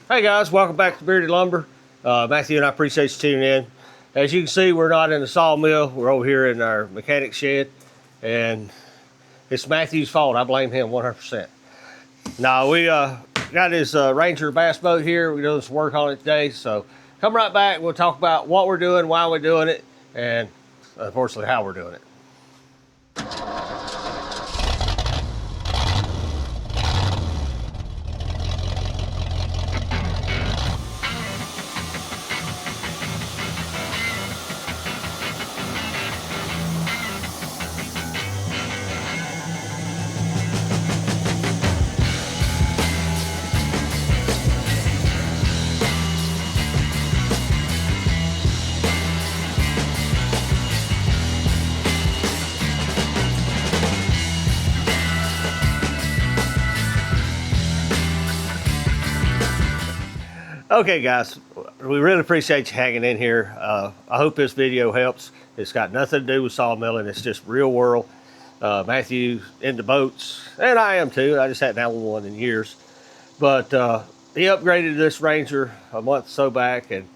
Hey guys, welcome back to Bearded Lumber. Matthew and I appreciate you tuning in. As you can see, we're not in the sawmill. We're over here in our mechanic shed, and it's Matthew's fault. I blame him 100%. Now we got his Ranger bass boat here. We're doing some work on it today, so come right back. We'll talk about what we're doing, why we're doing it, and unfortunately how we're doing it. Okay guys, we really appreciate you hanging in here. I hope this video helps. It's got nothing to do with sawmilling. It's just real world. Matthew into boats, and I am too. I just hadn't had one in years. But he upgraded this Ranger a month or so back, and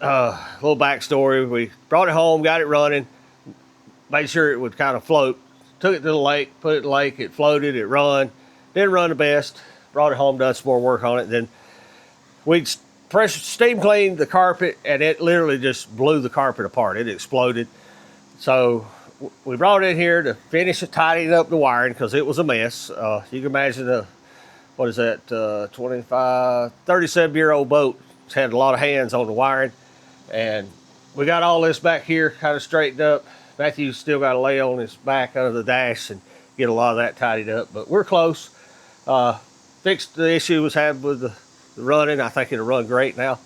a little backstory. We brought it home, got it running, made sure it would kind of float. Took it to the lake, put it in the lake, it floated, it run. Didn't run the best. Brought it home, done some more work on it, then we steam cleaned the carpet, and it literally just blew the carpet apart. It exploded. So we brought it in here to finish it, tidying up the wiring because it was a mess. You can imagine what is that, 37-year-old boat. It's had a lot of hands on the wiring. And we got all this back here kind of straightened up. Matthew's still got to lay on his back under the dash and get a lot of that tidied up. But we're close. Fixed the issue was had with the running. I think it'll run great now.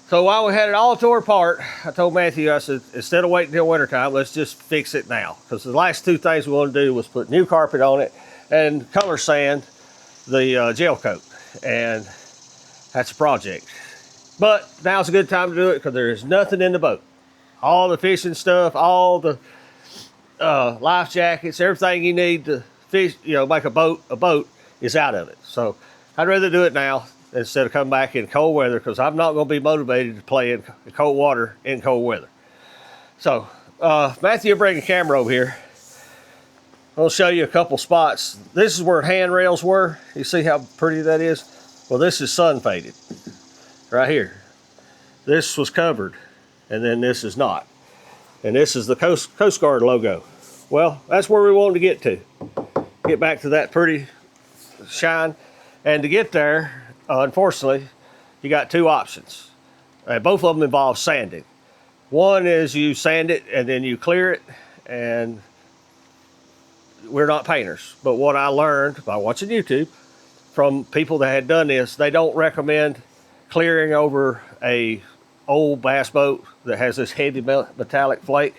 So while we had it all tore apart, I told Matthew, I said, instead of waiting until wintertime, let's just fix it now. Because the last two things we wanted to do was put new carpet on it and color sand the gel coat. And that's a project. But now's a good time to do it because there is nothing in the boat. All the fishing stuff, all the life jackets, everything you need to fish, make a boat is out of it. So I'd rather do it now instead of coming back in cold weather, because I'm not going to be motivated to play in cold water in cold weather. So Matthew will bring a camera over here. I'll show you a couple spots. This is where handrails were. You see how pretty that is? Well, this is sun faded right here. This was covered, and then this is not. And this is the Coast Guard logo. Well, that's where we wanted to get to. Get back to that pretty shine. And to get there, unfortunately, you got two options. Both of them involve sanding. One is you sand it and then you clear it, and we're not painters. But what I learned by watching YouTube from people that had done this, they don't recommend clearing over a old bass boat that has this heavy metallic flake.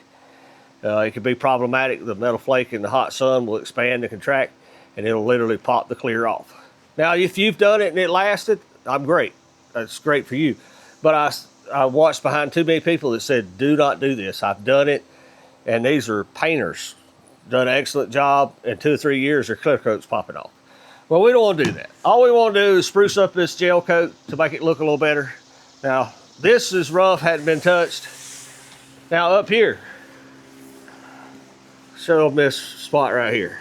It could be problematic. The metal flake in the hot sun will expand and contract, and it'll literally pop the clear off. Now, if you've done it and it lasted, I'm great. That's great for you. But I watched behind too many people that said, do not do this. I've done it, and these are painters. Done an excellent job. In 2 or 3 years, their clear coat's popping off. Well, we don't want to do that. All we want to do is spruce up this gel coat to make it look a little better. Now, this is rough, hadn't been touched. Now, up here, show them this spot right here.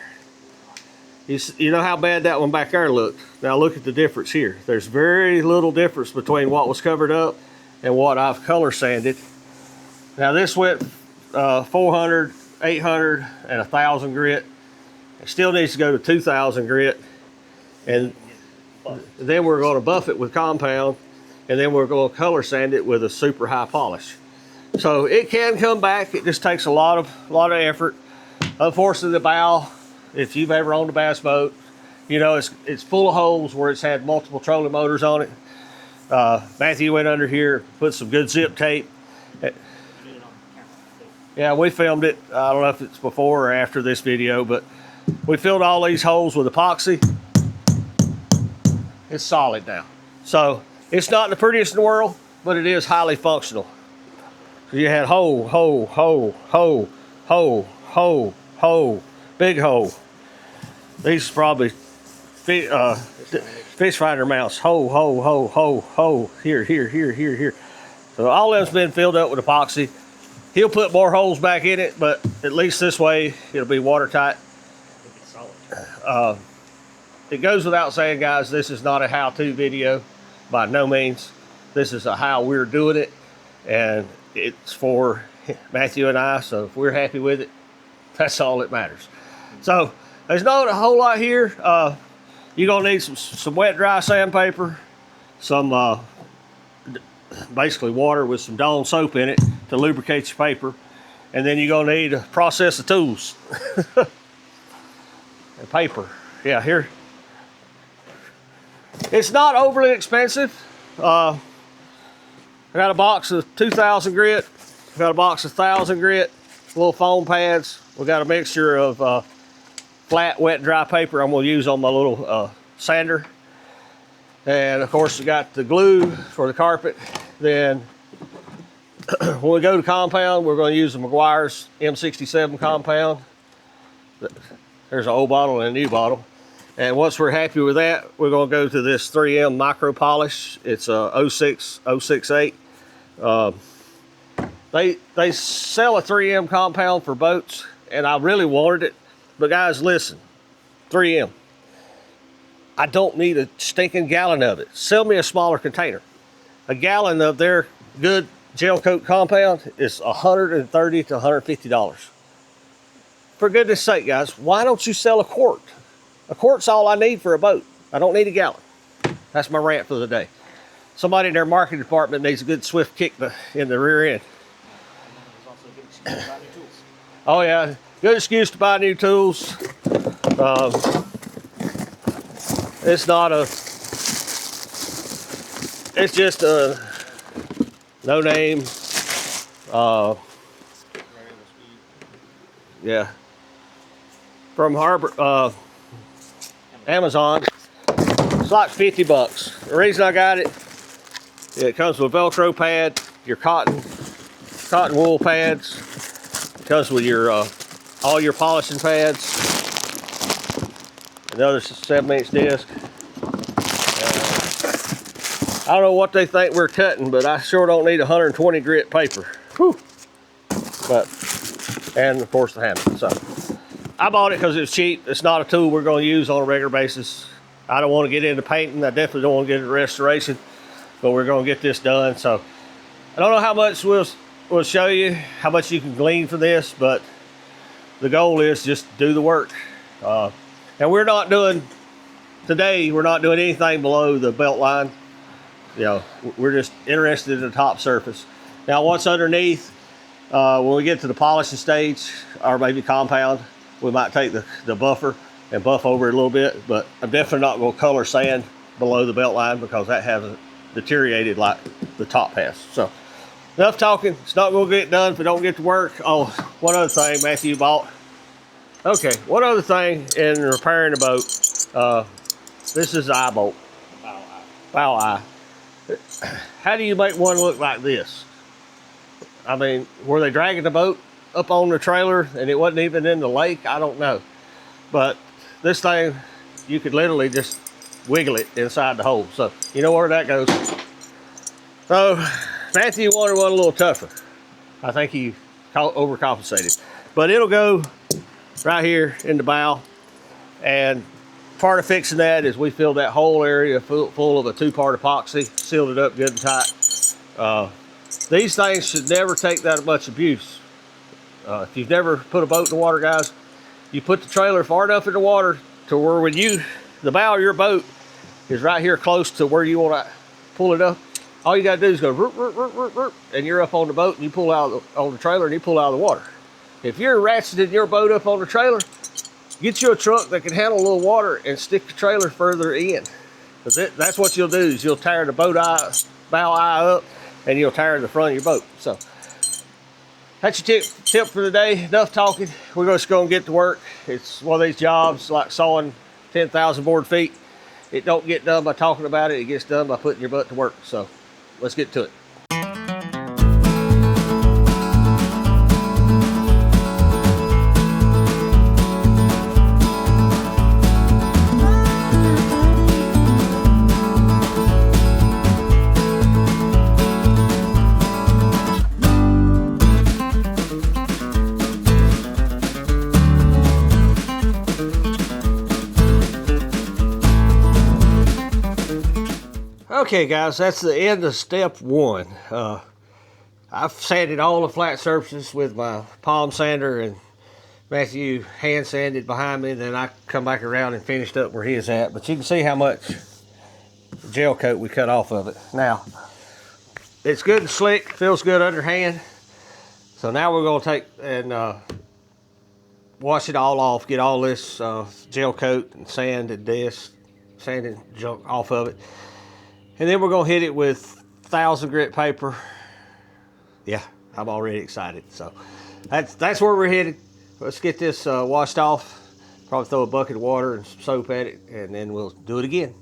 You know how bad that one back there looked. Now look at the difference here. There's very little difference between what was covered up and what I've color sanded. Now this went 400, 800, and 1,000 grit. It still needs to go to 2,000 grit. And then we're going to buff it with compound, and then we're going to color sand it with a super high polish. So it can come back. It just takes a lot of effort. Unfortunately, the bow, if you've ever owned a bass boat, it's full of holes where it's had multiple trolling motors on it. Matthew went under here, put some good zip tape. Yeah, we filmed it. I don't know if it's before or after this video, but we filled all these holes with epoxy. It's solid now. So it's not the prettiest in the world, but it is highly functional. You had hole, hole, hole, hole, hole, hole, hole, big hole. These probably 50 fish finder mounts. Ho, ho, ho, ho, ho. Here, here, here, here, here. So all of them's been filled up with epoxy. He'll put more holes back in it, but at least this way it'll be watertight. It's solid. It goes without saying, guys, this is not a how-to video by no means. This is a how we're doing it, and it's for Matthew and I, so if we're happy with it, that's all that matters. So there's not a whole lot here. You're gonna need some wet dry sandpaper, some basically water with some Dawn soap in it to lubricate your paper, and then you're gonna need a process of tools. And paper, yeah, here. It's not overly expensive. I got a box of 2,000 grit. I got a box of 1,000 grit, little foam pads. We got a mixture of flat, wet, dry paper I'm gonna use on my little sander. And of course, we got the glue for the carpet. Then when we go to compound, we're gonna use the McGuire's M67 compound. There's an old bottle and a new bottle. And once we're happy with that, we're gonna go to this 3M micro polish. It's a 068. They sell a 3M compound for boats, and I really wanted it. But guys, listen, 3M, I don't need a stinking gallon of it. Sell me a smaller container. A gallon of their good gel coat compound is $130 to $150. For goodness sake, guys, why don't you sell a quart? A quart's all I need for a boat. I don't need a gallon. That's my rant for the day. Somebody in their marketing department needs a good swift kick in the rear end. Oh yeah, good excuse to buy new tools. It's not a, it's just a no name, yeah, from Amazon. It's like 50 bucks. The reason I got it, it comes with a Velcro pad, your cotton wool pads. It comes with your all your polishing pads. Another 7-inch disc. I don't know what they think we're cutting, but I sure don't need 120 grit paper. Whew. But, and of course the handle. So I bought it because it was cheap. It's not a tool we're going to use on a regular basis. I don't want to get into painting. I definitely don't want to get into restoration, but we're going to get this done. So I don't know how much we'll show you, how much you can glean from this, but the goal is just to do the work. And we're not doing, today, we're not doing anything below the belt line. You know, we're just interested in the top surface. Now, once underneath, when we get to the polishing stage, or maybe compound, we might take the buffer and buff over it a little bit, but I'm definitely not going to color sand below the belt line because that hasn't deteriorated like the top has. So, enough talking. It's not going to get done if we don't get to work. Oh, one other thing Matthew bought. Okay, one other thing in repairing a boat. This is the eye bolt. Bow eye. How do you make one look like this? I mean, were they dragging the boat up on the trailer and it wasn't even in the lake? I don't know. But this thing, you could literally just wiggle it inside the hole. So, you know where that goes. So, Matthew wanted one a little tougher. I think he overcompensated. But it'll go right here in the bow. And part of fixing that is we filled that whole area full of a 2-part epoxy, sealed it up good and tight. These things should never take that much abuse. If you've never put a boat in the water, guys, you put the trailer far enough in the water to where when the bow of your boat is right here close to where you want to pull it up. All you got to do is go, roop, roop, roop, roop, roop, and you're up on the boat and you pull out on the trailer and you pull out of the water. If you're ratcheting your boat up on the trailer, get you a truck that can handle a little water and stick the trailer further in. Because that's what you'll do is you'll tear the bow eye up and you'll tear the front of your boat. So that's your tip for the day. Enough talking. We're just going to get to work. It's one of these jobs like sawing 10,000 board feet. It don't get done by talking about it. It gets done by putting your butt to work. So let's get to it. Okay guys, that's the end of step one. I've sanded all the flat surfaces with my palm sander, and Matthew hand sanded behind me, and then I come back around and finished up where he is at. But you can see how much gel coat we cut off of it. Now, it's good and slick, feels good underhand. So now we're gonna take and wash it all off, get all this gel coat and sand and dust, sand and junk off of it. And then we're gonna hit it with 1,000 grit paper. Yeah, I'm already excited. So that's where we're headed. Let's get this washed off. Probably throw a bucket of water and some soap at it, and then we'll do it again.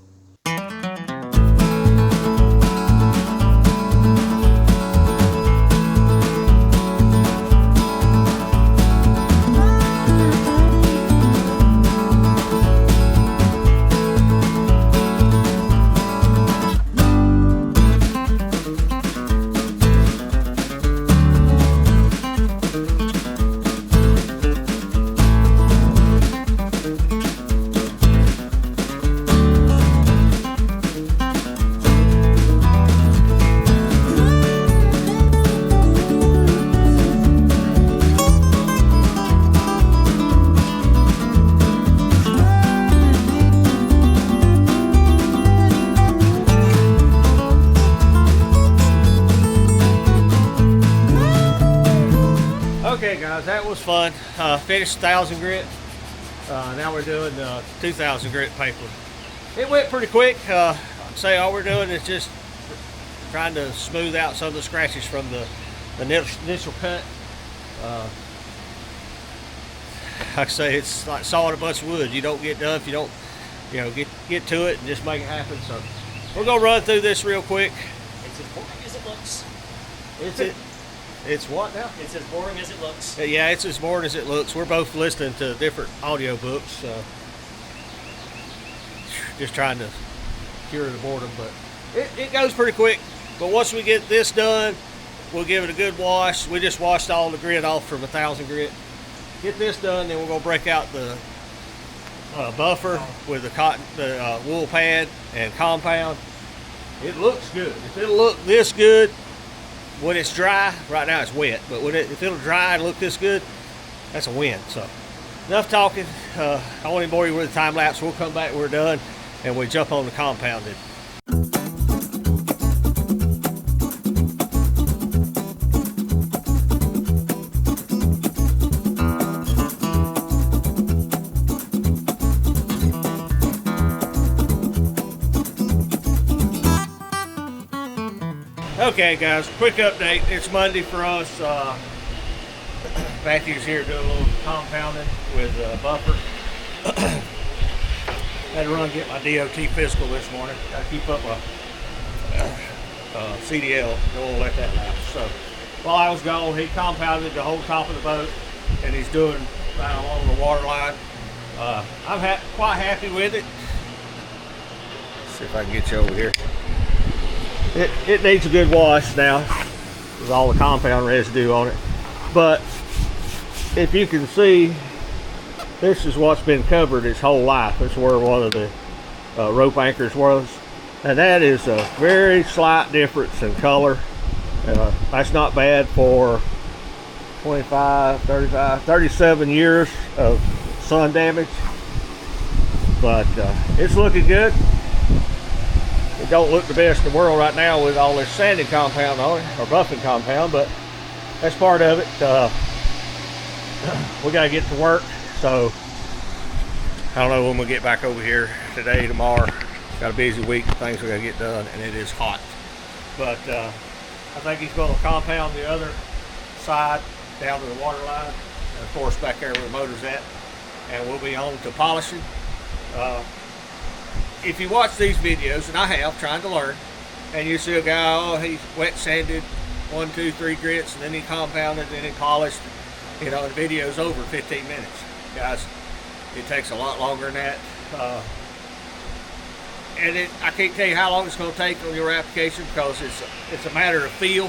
Okay guys, that was fun. Finished 1,000 grit. Now we're doing 2,000 grit paper. It went pretty quick. I'd say all we're doing is just trying to smooth out some of the scratches from the initial cut. Like I say, it's like sawing a bunch of wood. You don't get done if you don't, get to it and just make it happen. So we're gonna run through this real quick. It's as boring as it looks. It's what now? It's as boring as it looks. Yeah, it's as boring as it looks. We're both listening to different audio books. Just trying to cure the boredom, but it goes pretty quick. But once we get this done, we'll give it a good wash. We just washed all the grit off from 1,000 grit. Get this done, then we're gonna break out the buffer with the wool pad and compound. It looks good. If it'll look this good when it's dry, right now it's wet, but if it'll dry and look this good, that's a win. So enough talking. I won't even bore you with the time lapse. We'll come back when we're done and we jump on the compounded. Okay guys, quick update. It's Monday for us. Matthew's here doing a little compounding with buffer. Had to run and get my DOT physical this morning. Got to keep up my CDL. Don't want to let that lapse. So while I was gone, he compounded the whole top of the boat, and he's doing right along the water line. I'm quite happy with it. Let's see if I can get you over here. It needs a good wash now with all the compound residue on it. But if you can see, this is what's been covered its whole life. It's where one of the rope anchors was. And that is a very slight difference in color. That's not bad for 25, 35, 37 years of sun damage. But it's looking good. It don't look the best in the world right now with all this sanding compound on it, or buffing compound, but that's part of it. We gotta get to work, so I don't know when we'll get back over here, today, tomorrow. Got a busy week, things we gotta get done, and it is hot. But I think he's gonna compound the other side down to the water line, and of course back there where the motor's at, and we'll be on to polishing. If you watch these videos, and I have, trying to learn, and you see a guy, oh, he wet sanded 1, 2, 3 grits, and then he compounded, and then he polished, the video's over 15 minutes. Guys, it takes a lot longer than that. And I can't tell you how long it's going to take on your application, because it's a matter of feel.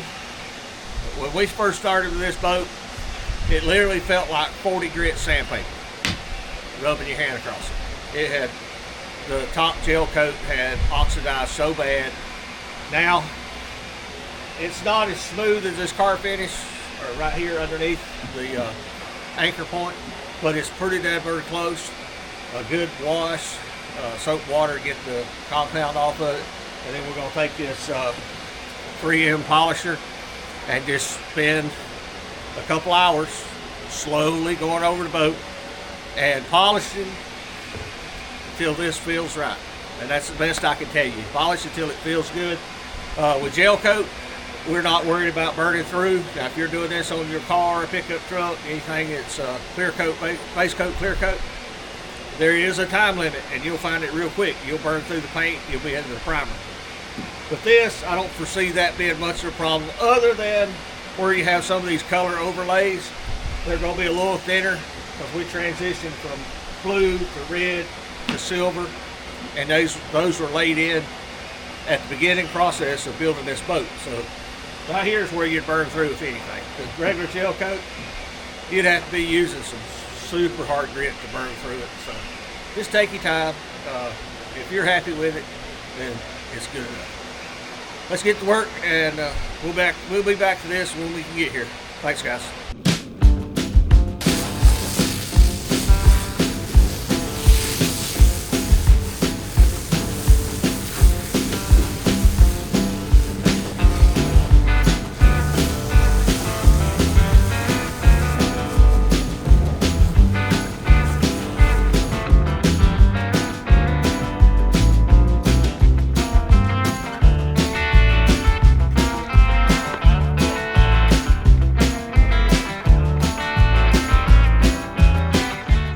When we first started with this boat, it literally felt like 40 grit sandpaper, rubbing your hand across it. It had, the top gel coat had oxidized so bad, Now, it's not as smooth as this car finish, or right here underneath the anchor point, but it's pretty damn very close. A good wash, soap water to get the compound off of it. And then we're gonna take this 3M polisher and just spend a couple hours slowly going over the boat and polishing till this feels right. And that's the best I can tell you. Polish it till it feels good. With gel coat, we're not worried about burning through. Now, if you're doing this on your car, pickup truck, anything that's clear coat, base coat, clear coat, there is a time limit, and you'll find it real quick. You'll burn through the paint, you'll be into the primer. With this, I don't foresee that being much of a problem, other than where you have some of these color overlays. They're going to be a little thinner because we transitioned from blue to red to silver, and those were laid in at the beginning process of building this boat. So right here is where you'd burn through, if anything. The regular gel coat, you'd have to be using some super hard grit to burn through it. So just take your time. If you're happy with it, then it's good enough. Let's get to work, and we'll be back to this when we can get here. Thanks, guys.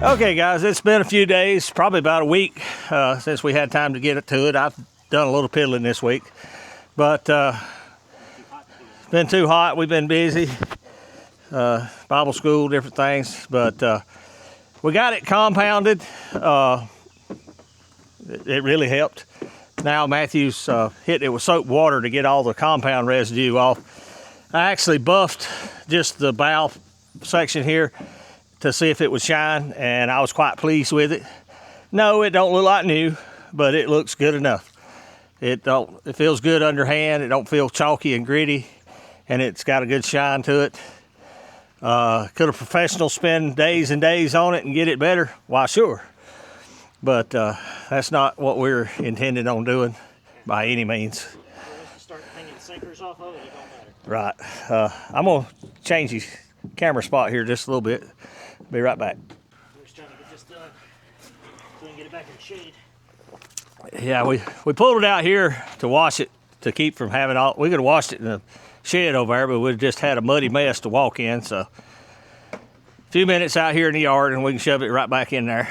Okay guys, it's been a few days, probably about a week since we had time to get it to it. I've done a little piddling this week, but it's been too hot. We've been busy, Bible school, different things, but we got it compounded. It really helped. Now Matthew's hitting it with soap water to get all the compound residue off. I actually buffed just the bow section here to see if it would shine, and I was quite pleased with it. No, it don't look like new, but it looks good enough. It feels good underhand. It don't feel chalky and gritty, and it's got a good shine to it. Could a professional spend days and days on it and get it better? Why, sure. But that's not what we're intending on doing by any means. Start hanging sinkers off of it, it don't matter. Right. I'm gonna change the camera spot here just a little bit. Be right back. We're just trying to get this done so we can get it back in the shade. Yeah, we pulled it out here to wash it, to keep from having all. We could have washed it in the shed over there, but we'd just had a muddy mess to walk in. So a few minutes out here in the yard, and we can shove it right back in there.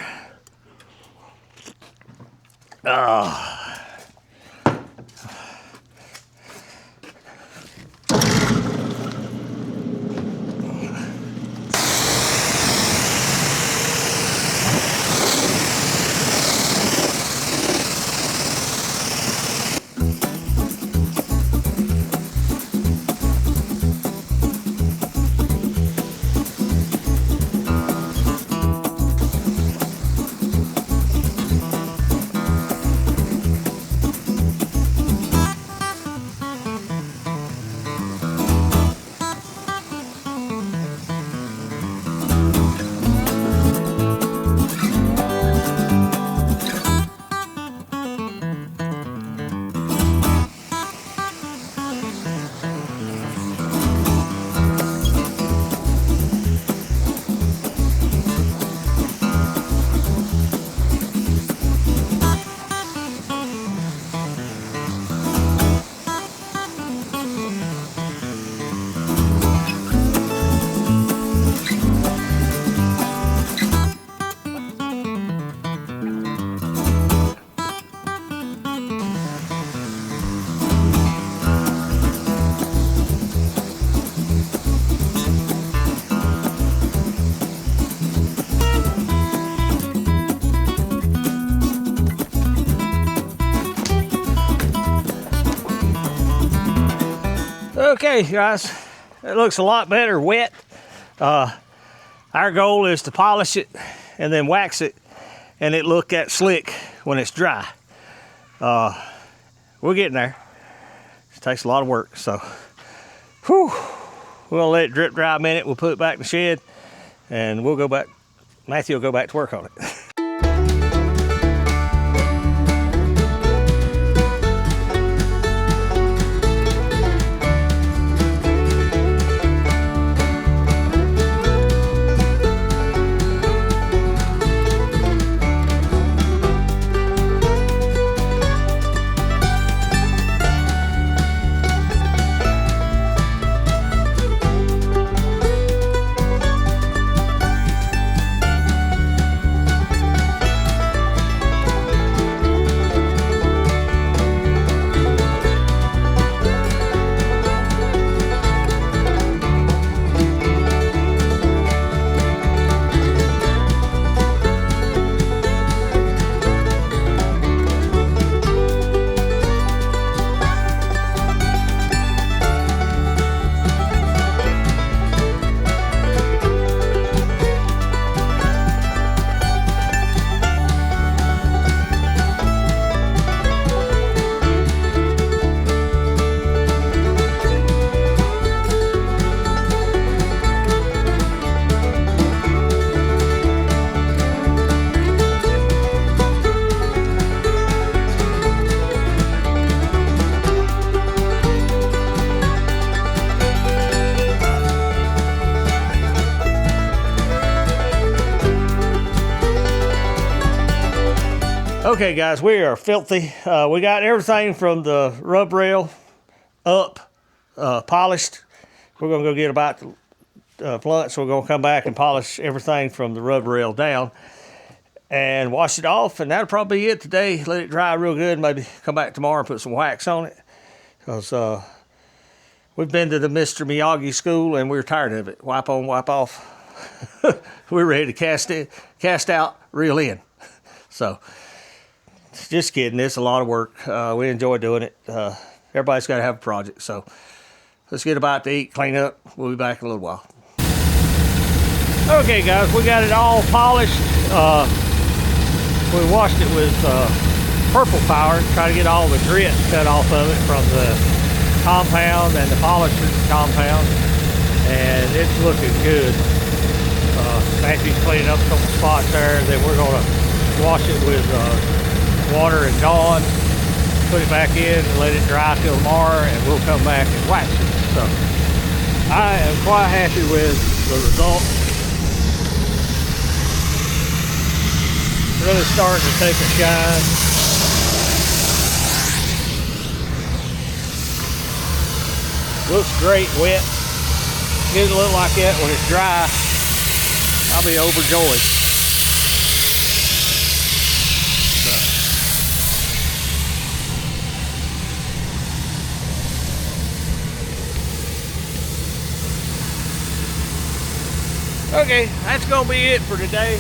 Okay, guys, it looks a lot better wet. Our goal is to polish it and then wax it, and it look that slick when it's dry. We're getting there. It takes a lot of work. So, whew, we'll let it drip dry a minute. We'll put it back in the shed, and we'll go back. Matthew will go back to work on it. Okay, guys, we are filthy. We got everything from the rub rail up, polished. We're gonna go get about the blunt, so we're gonna come back and polish everything from the rub rail down and wash it off, and that'll probably be it today. Let it dry real good, maybe come back tomorrow and put some wax on it, because we've been to the Mr. Miyagi school and we're tired of it. Wipe on, wipe off. We're ready to cast out, reel in. So, just kidding. It's a lot of work. We enjoy doing it. Everybody's got to have a project. So let's get about to eat, clean up. We'll be back in a little while. Okay, guys, we got it all polished. We washed it with purple power, try to get all the grit cut off of it from the compound and the polisher compound, and it's looking good. Matthew's cleaning up a couple spots there. Then we're going to wash it with water and Dawn, put it back in and let it dry till tomorrow, and we'll come back and wax it. So I am quite happy with the result. Really starting to take a shine. Looks great wet. It doesn't look like that when it's dry. I'll be overjoyed. Okay, that's gonna be it for today.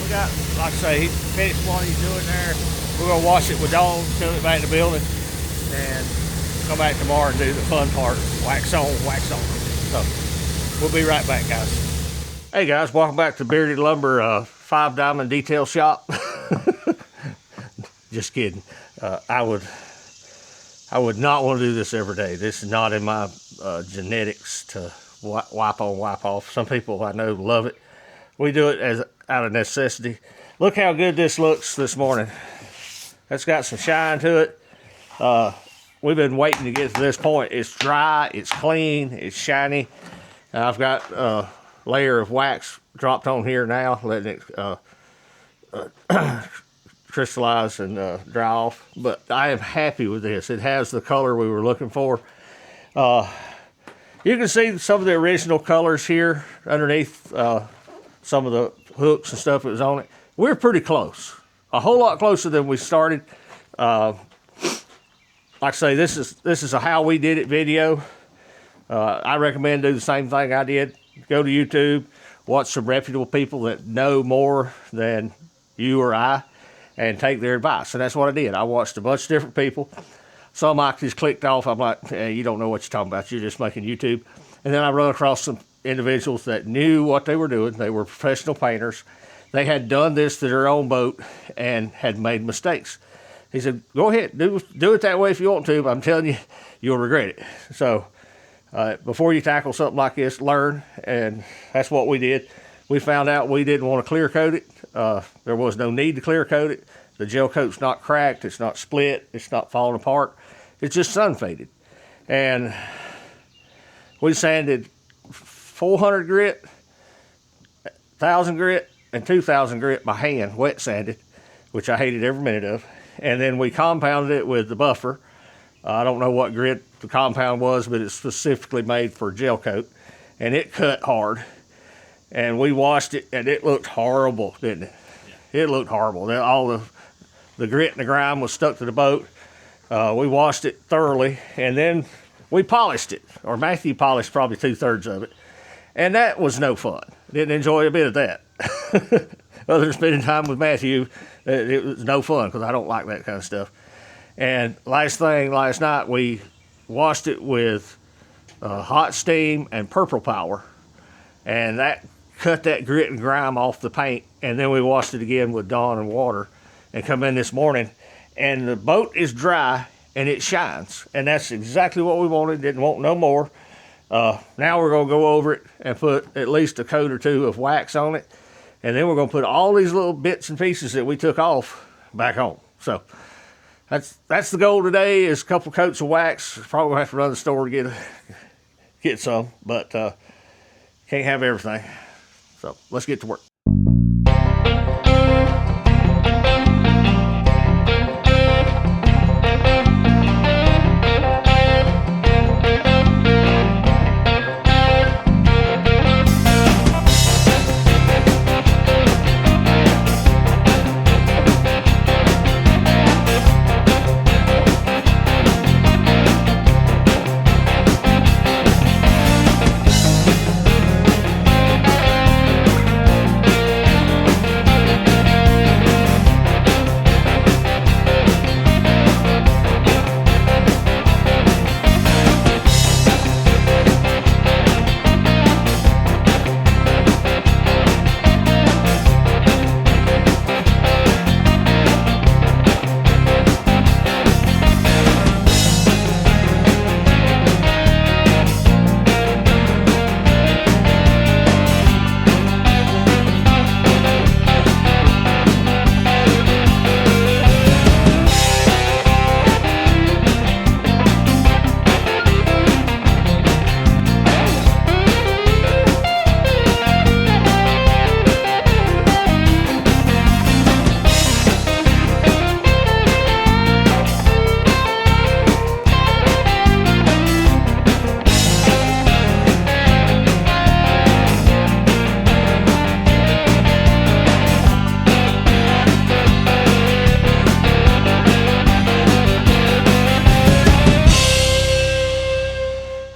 We got, like I say, he finished what he's doing there. We're gonna wash it with Dawn, send it back in the building, and come back tomorrow and do the fun part, wax on, wax on. So we'll be right back, guys. Hey guys, welcome back to Bearded Lumber 5 Diamond Detail Shop. Just kidding. I would not want to do this every day. This is not in my genetics to wipe on, wipe off. Some people I know love it. We do it out of necessity. Look how good this looks this morning. It's got some shine to it. We've been waiting to get to this point. It's dry, it's clean, it's shiny. I've got a layer of wax dropped on here now, letting it crystallize and dry off. But I am happy with this. It has the color we were looking for. You can see some of the original colors here underneath some of the hooks and stuff that was on it. We're pretty close, a whole lot closer than we started. Like I say, this is a how we did it video. I recommend do the same thing I did. Go to YouTube, watch some reputable people that know more than you or I, and take their advice. And that's what I did. I watched a bunch of different people. Some I just clicked off. I'm like, hey, you don't know what you're talking about. You're just making YouTube. And then I run across some individuals that knew what they were doing. They were professional painters. They had done this to their own boat and had made mistakes. He said, go ahead, do it that way if you want to, but I'm telling you, you'll regret it. So before you tackle something like this, learn, and that's what we did. We found out we didn't want to clear coat it. There was no need to clear coat it. The gel coat's not cracked, it's not split, it's not falling apart. It's just sun faded. And we sanded 400 grit, 1,000 grit, and 2,000 grit by hand, wet sanded, which I hated every minute of. And then we compounded it with the buffer. I don't know what grit the compound was, but it's specifically made for gel coat. And it cut hard. And we washed it, and it looked horrible, didn't it? Yeah. It looked horrible. All the grit and the grime was stuck to the boat. We washed it thoroughly, and then we polished it, or Matthew polished probably 2/3 of it. And that was no fun. Didn't enjoy a bit of that. Other than spending time with Matthew, it was no fun because I don't like that kind of stuff. And last night, we washed it with hot steam and purple power. And that cut that grit and grime off the paint. And then we washed it again with Dawn and water and come in this morning. And the boat is dry and it shines. And that's exactly what we wanted. Didn't want no more. Now we're going to go over it and put at least a coat or two of wax on it. And then we're going to put all these little bits and pieces that we took off back on. So that's the goal today, is a couple coats of wax. Probably going to have to run to the store to get some, but can't have everything. So let's get to work.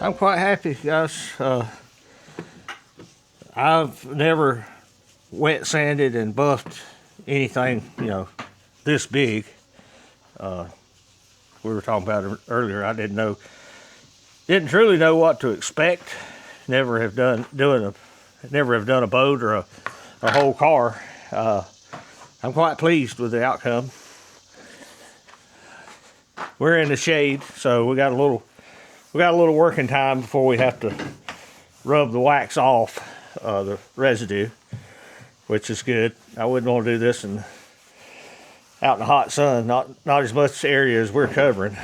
I'm quite happy, guys. I've never wet sanded and buffed anything, this big. We were talking about it earlier. I didn't truly know what to expect. Never have done a boat or a whole car. I'm quite pleased with the outcome. We're in the shade, so we got a little working time before we have to rub the wax off the residue, which is good. I wouldn't want to do this out in the hot sun, not as much area as we're covering.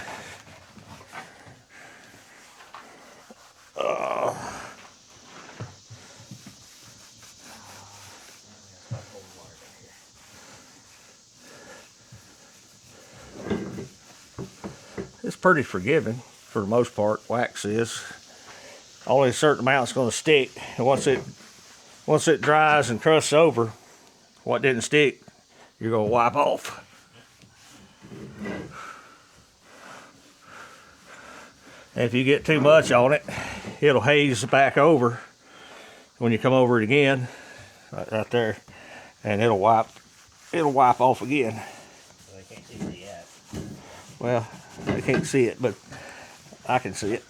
It's pretty forgiving for the most part. Wax is. Only a certain amount's going to stick, and once it dries and crusts over, what didn't stick, you're going to wipe off. And if you get too much on it, it'll haze back over when you come over it again, right there, and it'll wipe off again. Well, they can't see the yet. Well, they can't see it, but I can see it.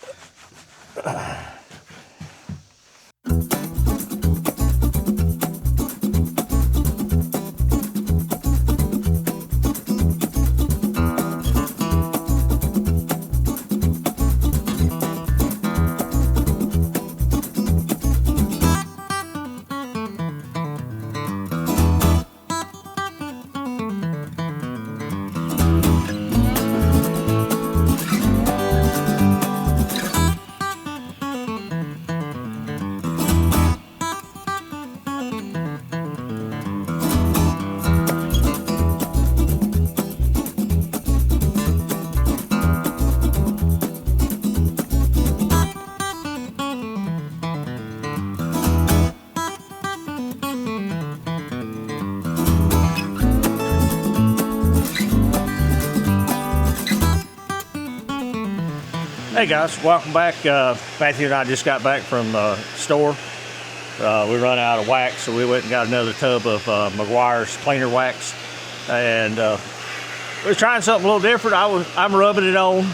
Hey guys, welcome back. Matthew and I just got back from the store. We run out of wax, so we went and got another tub of McGuire's cleaner wax, and we're trying something a little different. I'm rubbing it on,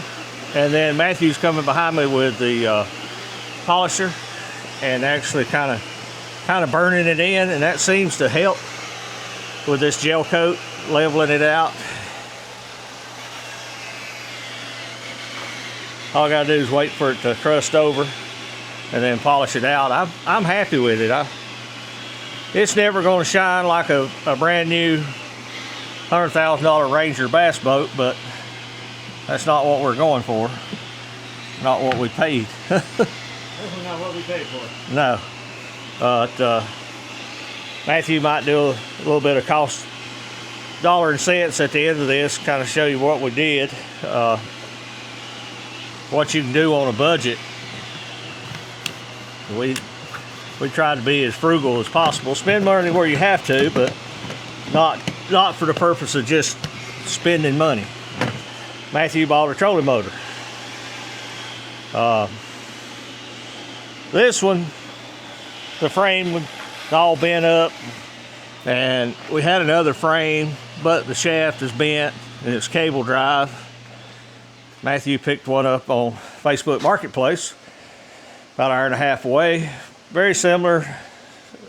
and then Matthew's coming behind me with the polisher and actually kind of burning it in, and that seems to help with this gel coat, leveling it out. All I gotta do is wait for it to crust over and then polish it out. I'm happy with it. It's never gonna shine like a brand new $100,000 Ranger bass boat, but that's not what we're going for. Not what we paid. Definitely not what we paid for. No. But Matthew might do a little bit of cost dollar and cents at the end of this, kind of show you what we did. What you can do on a budget. We try to be as frugal as possible. Spend money where you have to, but not for the purpose of just spending money. Matthew bought a trolling motor. This one, the frame was all bent up, and we had another frame, but the shaft is bent and it's cable drive. Matthew picked one up on Facebook Marketplace, about an hour and a half away. Very similar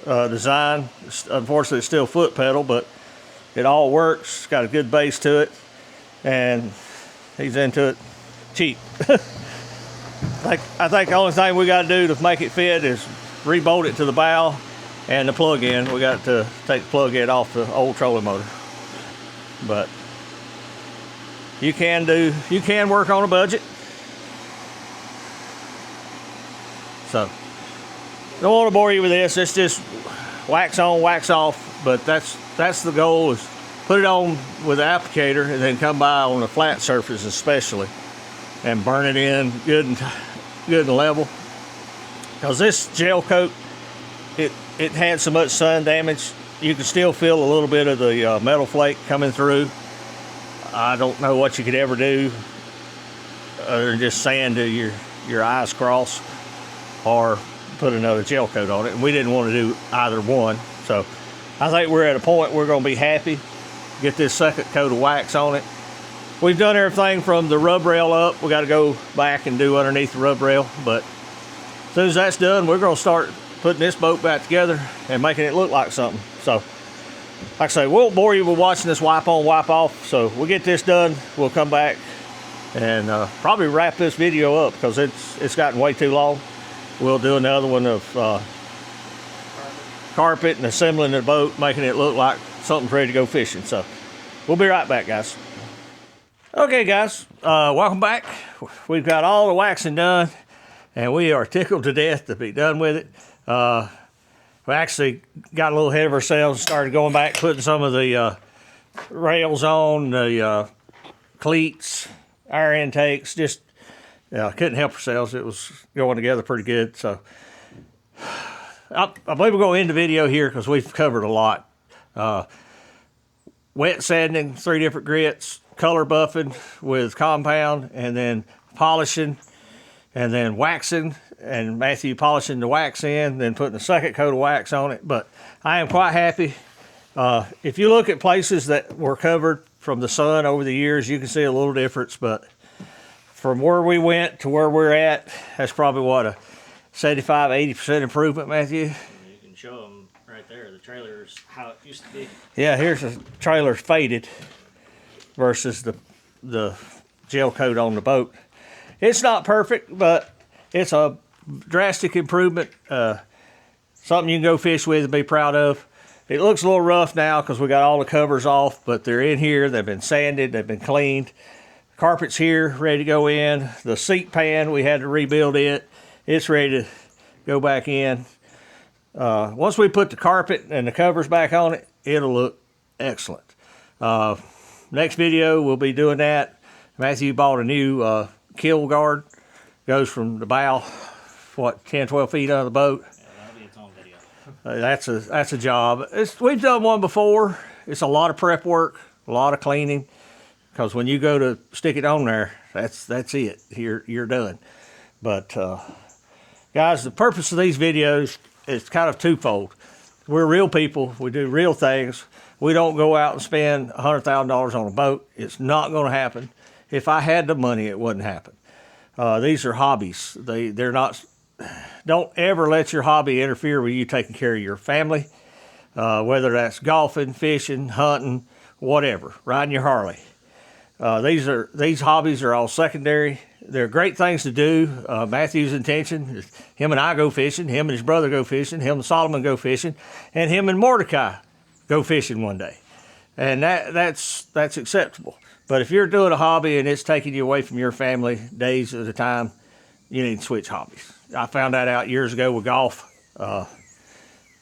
design. Unfortunately, it's still foot pedal, but it all works. It's got a good base to it, and he's into it cheap. I think the only thing we got to do to make it fit is rebolt it to the bow and the plug-in. We got to take the plug-in off the old trolling motor, but you can work on a budget. So, don't want to bore you with this. It's just wax on, wax off. But that's the goal, is put it on with the applicator and then come by on the flat surface especially and burn it in good and level. Because this gel coat, it had so much sun damage, you can still feel a little bit of the metal flake coming through. I don't know what you could ever do other than just sand to your eyes cross or put another gel coat on it. And we didn't want to do either one. So I think we're at a point we're going to be happy. Get this second coat of wax on it. We've done everything from the rub rail up. We got to go back and do underneath the rub rail. But as soon as that's done, we're going to start putting this boat back together and making it look like something. So, like I say, we won't bore you with watching this wipe on, wipe off. So we'll get this done. We'll come back and probably wrap this video up because it's gotten way too long. We'll do another one of carpet and assembling the boat, making it look like something's ready to go fishing. So we'll be right back, guys. Okay, guys, welcome back. We've got all the waxing done, and we are tickled to death to be done with it. We actually got a little ahead of ourselves, started going back, putting some of the rails on, the cleats, air intakes, just couldn't help ourselves. It was going together pretty good. So I believe we're going to end the video here because we've covered a lot. Wet sanding, 3 different grits, color buffing with compound, and then polishing, and then waxing, and Matthew polishing the wax in, then putting a second coat of wax on it. But I am quite happy. If you look at places that were covered from the sun over the years, you can see a little difference. But from where we went to where we're at, that's probably what, a 75–80% improvement, Matthew? You can show them right there. The trailer's how it used to be. Yeah, here's the trailer faded versus the gel coat on the boat. It's not perfect, but it's a drastic improvement. Something you can go fish with and be proud of. It looks a little rough now because we got all the covers off, but they're in here. They've been sanded. They've been cleaned. Carpet's here, ready to go in. The seat pan, we had to rebuild it. It's ready to go back in. Once we put the carpet and the covers back on it, it'll look excellent. Next video, we'll be doing that. Matthew bought a new kill guard. Goes from the bow, what, 10–12 feet out of the boat. Yeah, that'll be its own video. That's a job. We've done one before. It's a lot of prep work, a lot of cleaning, because when you go to stick it on there, That's it. You're done. But guys, the purpose of these videos is kind of twofold. We're real people. We do real things. We don't go out and spend $100,000 on a boat. It's not going to happen. If I had the money, it wouldn't happen. These are hobbies. They're not. Don't ever let your hobby interfere with you taking care of your family, whether that's golfing, fishing, hunting, whatever, riding your Harley. These hobbies are all secondary. They're great things to do. Matthew's intention is him and I go fishing, him and his brother go fishing, him and Solomon go fishing, and him and Mordecai go fishing one day. And that's acceptable. But if you're doing a hobby and it's taking you away from your family days at a time, you need to switch hobbies. I found that out years ago with golf.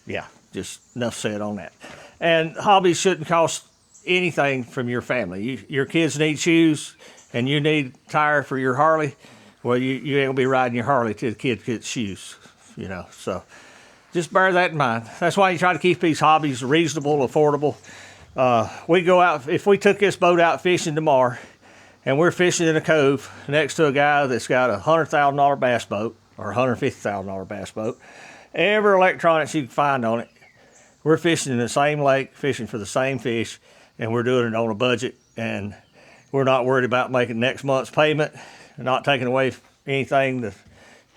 Yeah, just enough said on that. And hobbies shouldn't cost anything from your family. Your kids need shoes and you need tire for your Harley. Well, you ain't gonna be riding your Harley till the kid gets shoes, you know. So just bear that in mind. That's why you try to keep these hobbies reasonable, affordable. We go out, if we took this boat out fishing tomorrow and we're fishing in a cove next to a guy that's got a $100,000 bass boat or $150,000 bass boat, every electronics you can find on it, we're fishing in the same lake, fishing for the same fish, and we're doing it on a budget, and we're not worried about making next month's payment, not taking away anything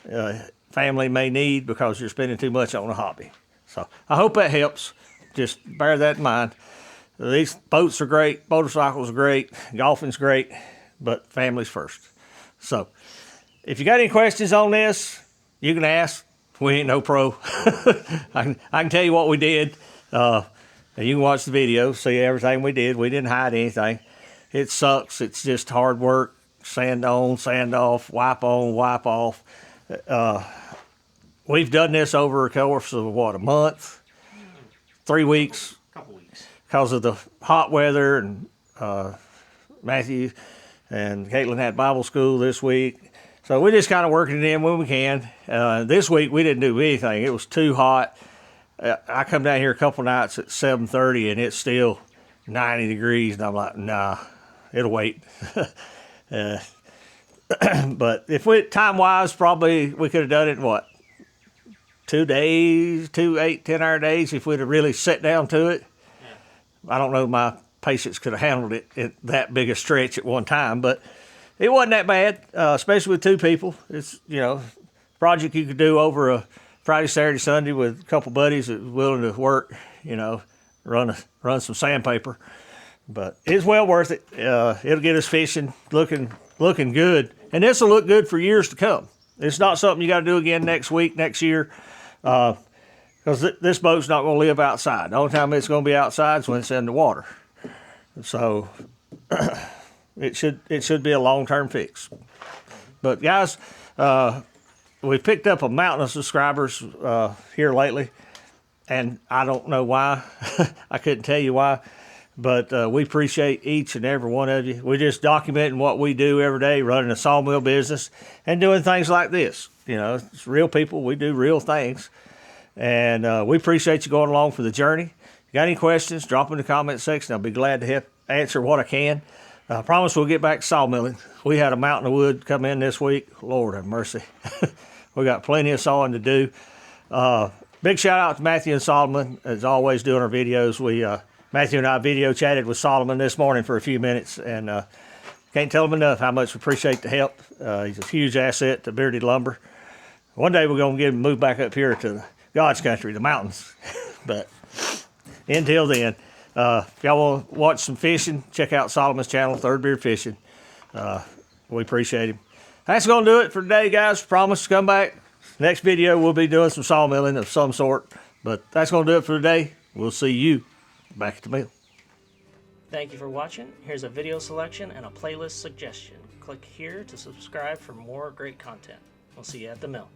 the family may need because you're spending too much on a hobby. So I hope that helps. Just bear that in mind. These boats are great, motorcycles are great, golfing's great, but family's first. So if you got any questions on this, you can ask. We ain't no pro. I can tell you what we did. You can watch the video, see everything we did. We didn't hide anything. It sucks. It's just hard work. Sand on, sand off, wipe on, wipe off. We've done this over a course of, what, a month? 3 weeks? Couple weeks. Because of the hot weather, and Matthew and Caitlin had Bible school this week. So we're just kind of working it in when we can. This week we didn't do anything. It was too hot. I come down here a couple nights at 7:30 and it's still 90 degrees. And I'm like, nah, it'll wait. But if we, time-wise, probably we could have done it in what? 2 days, 2 8-10-hour days if we'd have really sat down to it. Yeah. I don't know, my patience could have handled it at that big a stretch at one time, but it wasn't that bad, especially with 2 people. It's, you know, a project you could do over a Friday, Saturday, Sunday with a couple buddies that was willing to work, you know, run some sandpaper. But it's well worth it. It'll get us fishing, looking good. And this will look good for years to come. It's not something you got to do again next week, next year, because this boat's not going to live outside. The only time it's going to be outside is when it's in the water. So it should be a long-term fix. But guys, we picked up a mountain of subscribers here lately, and I don't know why. I couldn't tell you why, but we appreciate each and every one of you. We're just documenting what we do every day, running a sawmill business and doing things like this. You know, it's real people. We do real things, and we appreciate you going along for the journey. If you got any questions, drop them in the comment section. I'll be glad to help answer what I can. I promise we'll get back to sawmilling. We had a mountain of wood come in this week. Lord have mercy. We got plenty of sawing to do. Big shout out to Matthew and Solomon, as always, doing our videos. Matthew and I video chatted with Solomon this morning for a few minutes, and can't tell him enough how much we appreciate the help. He's a huge asset to Bearded Lumber. One day we're going to get him moved back up here to God's country, the mountains. But until then, if y'all want to watch some fishing, check out Solomon's channel, Third Beard Fishing. We appreciate him. That's going to do it for today, guys. Promise to come back. Next video, we'll be doing some sawmilling of some sort. But that's going to do it for today. We'll see you back at the mill. Thank you for watching. Here's a video selection and a playlist suggestion. Click here to subscribe for more great content. We'll see you at the mill.